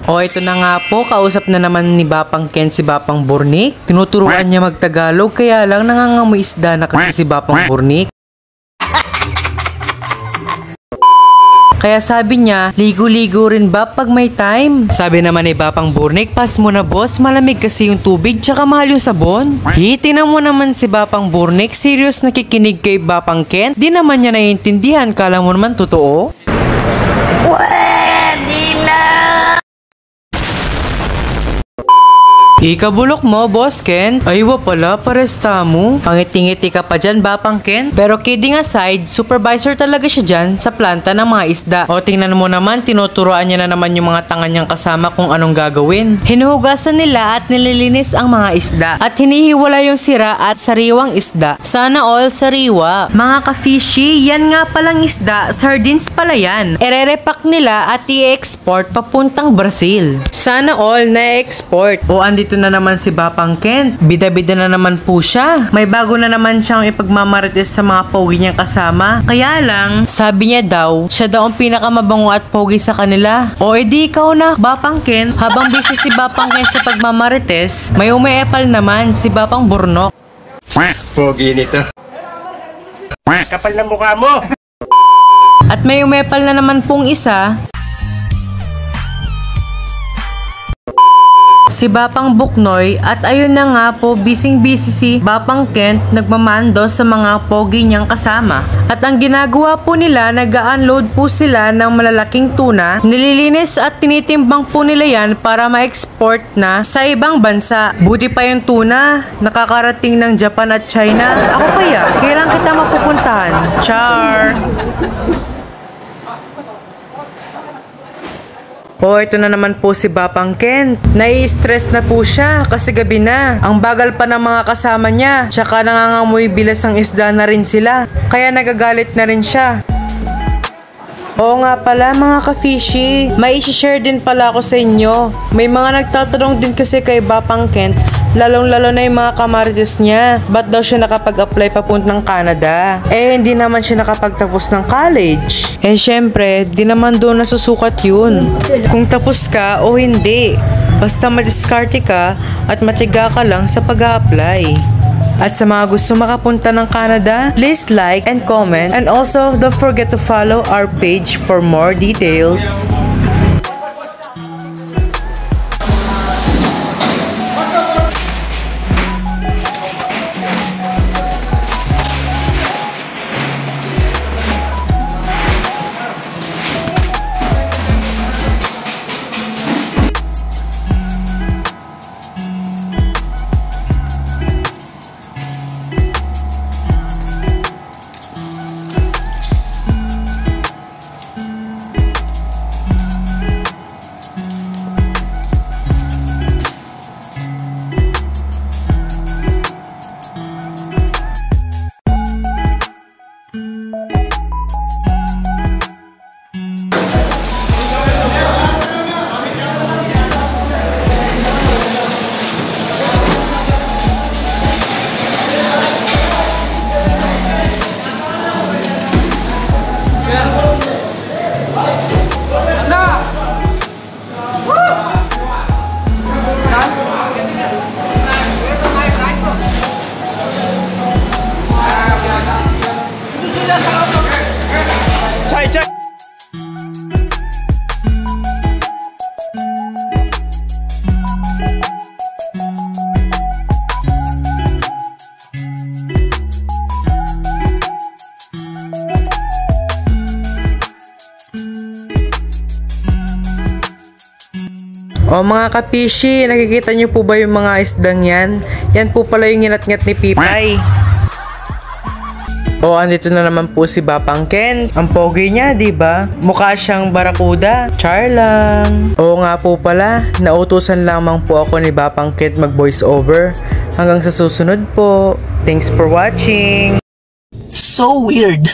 O ito na nga po, kausap na naman ni Bapang Ken si Bapang Burnik. Tinuturuan niya magtagalog, kaya lang nangangamoy isda na kasi si Bapang Burnik. Kaya sabi niya, ligo-ligo rin ba pag may time? Sabi naman ni Bapang Burnik, pas mo na boss, malamig kasi yung tubig tsaka mahal yung sabon. Tingnan mo naman si Bapang Burnik, serious nakikinig kay Bapang Ken? Di naman niya naiintindihan, kala mo naman totoo? Pwede na! Ikabulok mo, Boss Ken? Aywa pala, paresta mo. Pangiti-ngiti ka pa dyan, Bapang Ken? Pero kidding aside, supervisor talaga siya dyan sa planta ng mga isda. O tingnan mo naman, tinuturoan niya na naman yung mga tanga niyang kasama kung anong gagawin. Hinuhugasan nila at nililinis ang mga isda. At hinihiwala yung sira at sariwang isda. Sana all sariwa. Mga ka-fishy, yan nga palang isda, sardines pala yan. Ererepak nila at i-export papuntang Brazil. Sana all na-export. O andito na naman si Bapang Ken. Bida-bida na naman po siya. May bago na naman siyang ipagmamarites sa mga pogi niyang kasama. Kaya lang, sabi niya daw, siya daw ang pinakamabango at pogi sa kanila. O edi ikaw na, Bapang Ken. Habang busy si Bapang Ken sa pagmamarites, may umeepal naman si Bapang Burnok. Pogi nito. Kapal na mukha mo! At may umepal na naman pong isa, si Bapang Buknoy. At ayun na nga po, bising-busy si Bapang Kent nagmamando sa mga pogi niyang kasama. At ang ginagawa po nila, nag-unload po sila ng malalaking tuna, nililinis at tinitimbang po nila yan para ma-export na sa ibang bansa. Buti pa yung tuna, nakakarating ng Japan at China. Ako kaya, kailan kita mapupuntahan? Char! O ito na naman po si Bapang Ken. Nai-stress na po siya kasi gabi na. Ang bagal pa ng mga kasama niya. Tsaka nangangamoy bilas ang isda na rin sila. Kaya nagagalit na rin siya. Oo nga pala mga ka-fishy, may isi-share din pala ako sa inyo. May mga nagtatanong din kasi kay Bapang Kent, lalong-lalo na yung mga kamarites niya, ba't daw siya nakapag-apply papuntang Canada? Hindi naman siya nakapagtapos ng college. Syempre, di naman doon nasusukat yun. Kung tapos ka o hindi, basta madiskarte ka at matiga ka lang sa pag-a-apply. At sa mga gusto makapunta ng Canada, please like and comment, and also don't forget to follow our page for more details. O mga kapishi, nakikita nyo po ba yung mga isdang yan? Yan po pala yung nginat-ngat ni Pipay. O andito na naman po si Bapang Ken. Ang pogi niya, diba? Mukha siyang barakuda. Char lang. O nga po pala, nautusan lamang po ako ni Bapang Ken mag voice over. Hanggang sa susunod po. Thanks for watching. So weird.